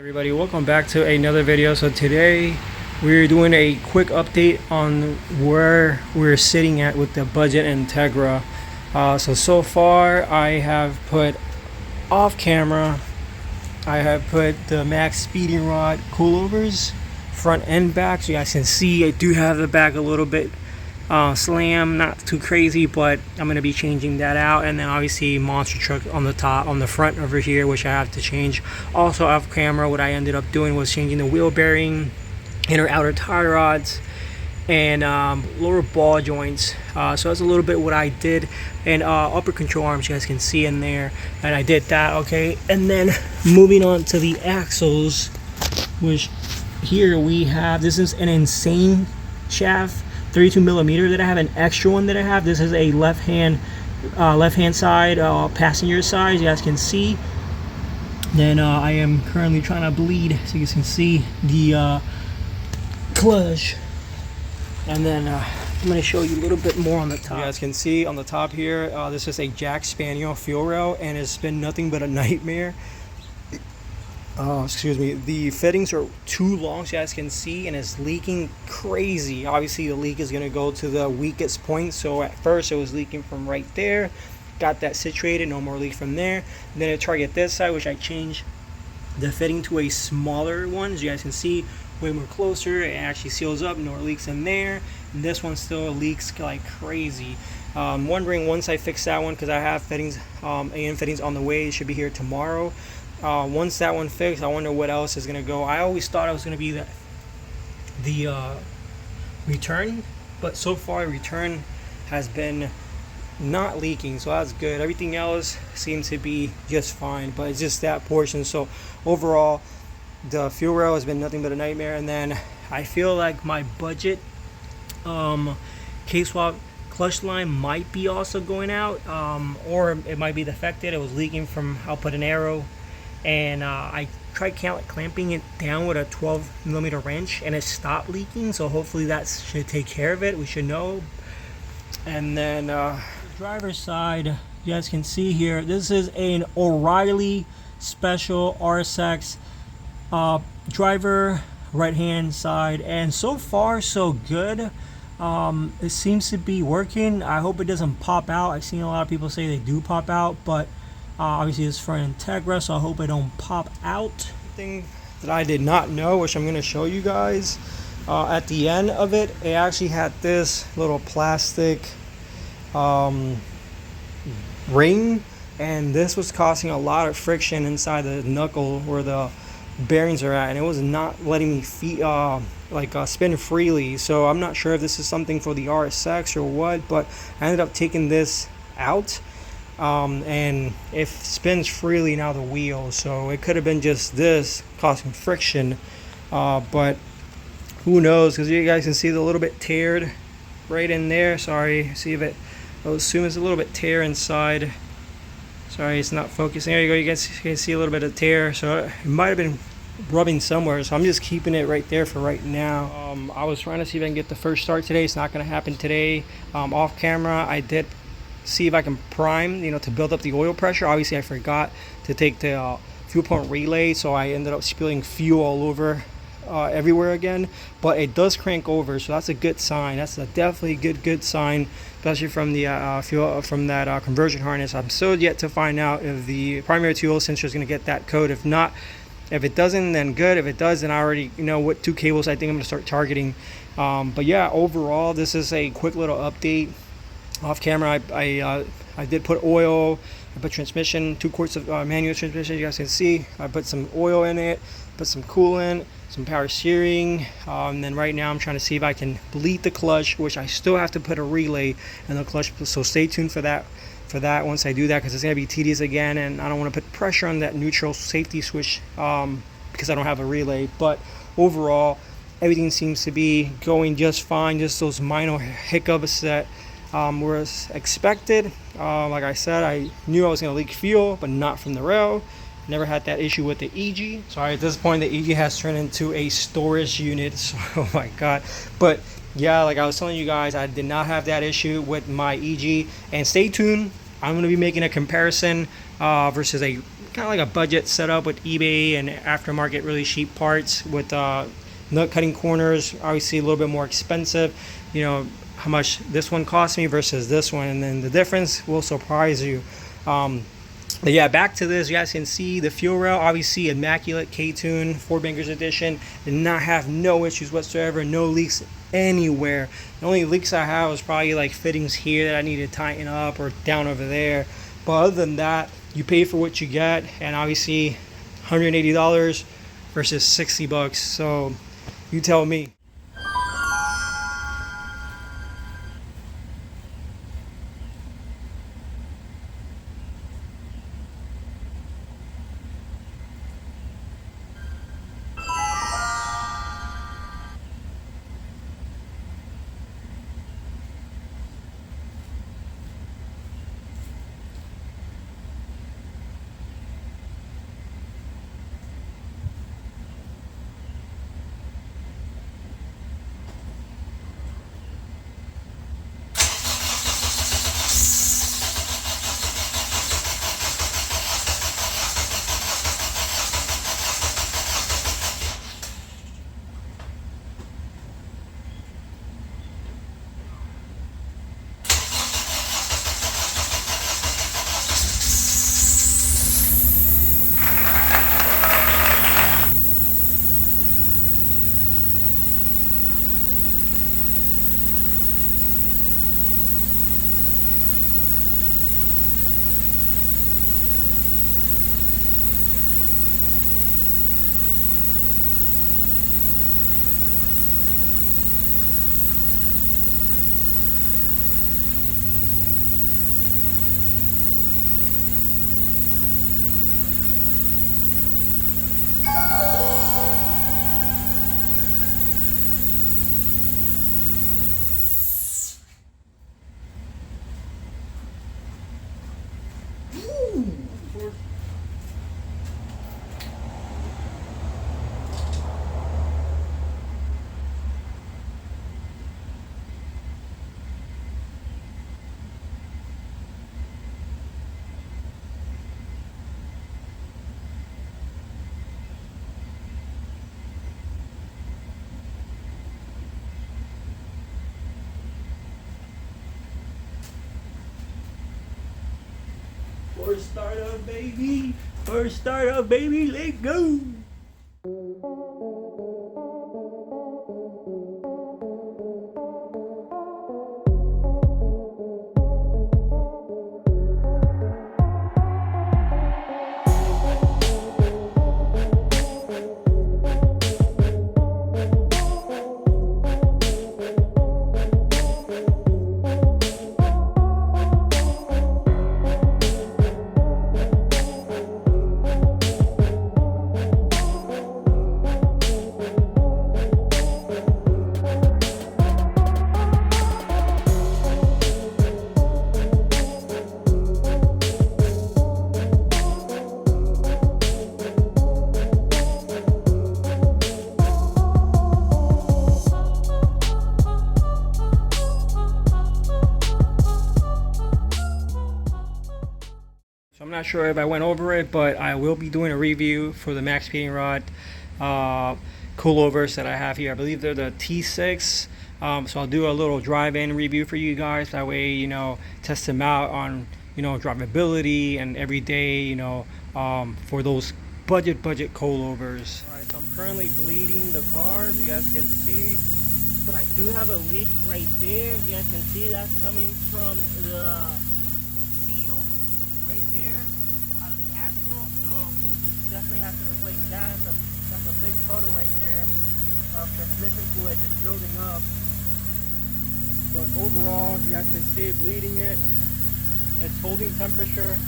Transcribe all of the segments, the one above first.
Everybody, welcome back to another video. So today we're doing a quick update on where we're sitting at with the budget Integra. So far I have put off camera, I have put the max speeding rod coilovers front and back, so you guys can see I do have the back a little bit slam, not too crazy, but I'm going to be changing that out. And then obviously monster truck on the top, on the front over here, which I have to change. Also off camera, what I ended up doing was changing the wheel bearing, inner outer tie rods, and lower ball joints. So that's a little bit what I did. And upper control arms, you guys can see in there, and I did that. Okay, and then moving on to the axles, which here we have, this is an insane shaft, 32 millimeter that I have, an extra one that I have. This is a left hand side, passenger side, you guys can see. Then I am currently trying to bleed, so you can see the clutch. And then I'm going to show you a little bit more on the top. You guys can see on the top here, this is a Jack Spaniel fuel rail, and it's been nothing but a nightmare. Excuse me, the fittings are too long, so you guys can see, and it's leaking crazy. Obviously the leak is going to go to the weakest point, so at first it was leaking from right there, got that situated, no more leak from there. And then I target this side, which I changed the fitting to a smaller one, as you guys can see, way more closer. It actually seals up, no more leaks in there. And this one still leaks like crazy. I'm wondering, once I fix that one, because I have fittings, AM fittings on the way, it should be here tomorrow. Once that one fixed, I wonder what else is going to go. I always thought it was going to be the return, but so far return has been not leaking, so that's good. Everything else seems to be just fine, but it's just that portion. So overall, the fuel rail has been nothing but a nightmare. And then I feel like my budget K-swap clutch line might be also going out, or it might be defected. It was leaking from, I'll put an arrow, and I tried clamping it down with a 12 millimeter wrench, and it stopped leaking, so hopefully that should take care of it. We should know. And then the driver's side, you guys can see here, this is an O'Reilly special RSX driver right hand side, and so far so good. It seems to be working. I hope it doesn't pop out. I've seen a lot of people say they do pop out, but obviously it's for Integra, so I hope it don't pop out. Thing that I did not know, which I'm going to show you guys, at the end of it, it actually had this little plastic ring, and this was causing a lot of friction inside the knuckle where the bearings are at, and it was not letting me spin freely. So I'm not sure if this is something for the RSX or what, but I ended up taking this out, and it spins freely now, the wheel. So it could have been just this causing friction, but who knows, because you guys can see the little bit teared right in there. Sorry, see if it, I assume it's a little bit tear inside. Sorry, it's not focusing. There you go, you guys can see a little bit of tear, so it might have been rubbing somewhere, so I'm just keeping it right there for right now. I was trying to see if I can get the first start today. It's not going to happen today. Off camera, I did see if I can prime, to build up the oil pressure. Obviously I forgot to take the fuel pump relay, so I ended up spilling fuel all over everywhere again, but it does crank over, so that's a good sign. That's a definitely good sign, especially from the fuel, from that conversion harness. I'm still yet to find out if the primary fuel sensor is going to get that code. If not, if it doesn't, then good. If it does, then I already know what two cables I think I'm going to start targeting. But yeah, overall, this is a quick little update. Off camera, I did put oil, I put transmission, 2 quarts of manual transmission, you guys can see. I put some oil in it, put some coolant, some power steering, and then right now I'm trying to see if I can bleed the clutch, which I still have to put a relay in the clutch, so stay tuned for that once I do that, because it's going to be tedious again, and I don't want to put pressure on that neutral safety switch because I don't have a relay. But overall, everything seems to be going just fine, just those minor hiccups that were expected. Like I said, I knew I was going to leak fuel, but not from the rail. Never had that issue with the EG. Sorry, at this point the EG has turned into a storage unit, so oh my god. But yeah, like I was telling you guys, I did not have that issue with my EG. And stay tuned, I'm going to be making a comparison versus a kind of like a budget setup with eBay and aftermarket really cheap parts with nut cutting corners. Obviously a little bit more expensive. You know how much this one cost me versus this one, and then the difference will surprise you. But yeah, back to this. You guys can see the fuel rail, obviously immaculate K-Tune 4 Bankers edition. Did not have no issues whatsoever, no leaks anywhere. The only leaks I have was probably like fittings here that I need to tighten up or down over there. But other than that, you pay for what you get, and obviously $180 versus $60. So you tell me. First startup, baby. First startup, baby. Let's go. I'm not sure if I went over it, but I will be doing a review for the max speeding rod coilovers that I have here. I believe they're the T6. So I'll do a little drive-in review for you guys. That way, you know, test them out on, you know, drivability and every day, you know, for those budget coilovers. All right, so I'm currently bleeding the car, as you guys can see. But I do have a leak right there. As you guys can see, that's coming from the seal right there out of the axle. So definitely have to replace that. That's a big puddle right there of transmission fluid just building up. But overall, you guys can see bleeding it. It's holding temperature.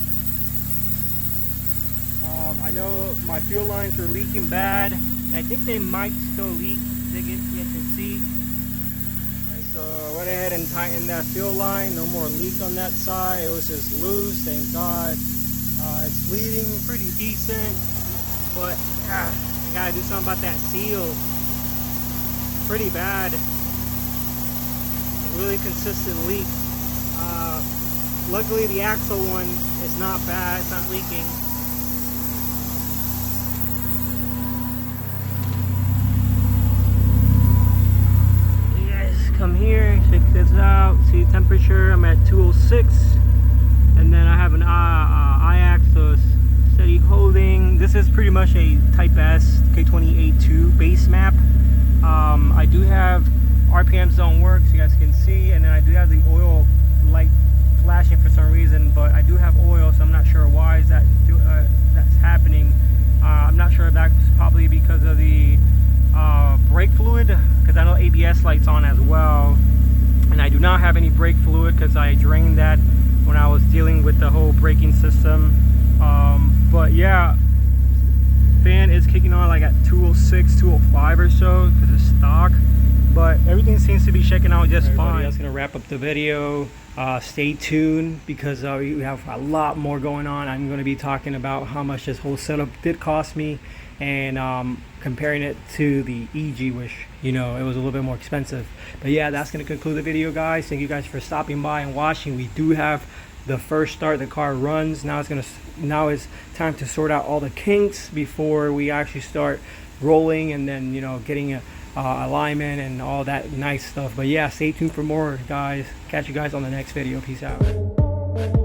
I know my fuel lines are leaking bad, and I think they might still leak. You can see. Alright, so I went ahead and tightened that fuel line. No more leak on that side. It was just loose, thank God. It's bleeding pretty decent, but I gotta do something about that seal. Pretty bad. Really consistent leak. Luckily the axle one is not bad, it's not leaking. see the temperature. I'm at 206, and then I have an I-axis steady holding. This is pretty much a Type S K20A2 base map. I do have RPMs don't work, so you guys can see, and then I do have the oil light flashing for some reason, but I do have oil, so I'm not sure why is that that's happening. I'm not sure if that's probably because of the brake fluid, because I know ABS light's on as well, and I do not have any brake fluid because I drained that when I was dealing with the whole braking system. But yeah, fan is kicking on like at 206, 205 or so because it's stock, but everything seems to be shaking out just fine. That's gonna wrap up the video. Stay tuned because we have a lot more going on. I'm going to be talking about how much this whole setup did cost me, and comparing it to the EG, which, you know, it was a little bit more expensive. But yeah, that's going to conclude the video, guys. Thank you guys for stopping by and watching. We do have the first start. The car runs. Now it's time to sort out all the kinks before we actually start rolling, and then, you know, getting alignment and all that nice stuff. But yeah, stay tuned for more, guys. Catch you guys on the next video. Peace out.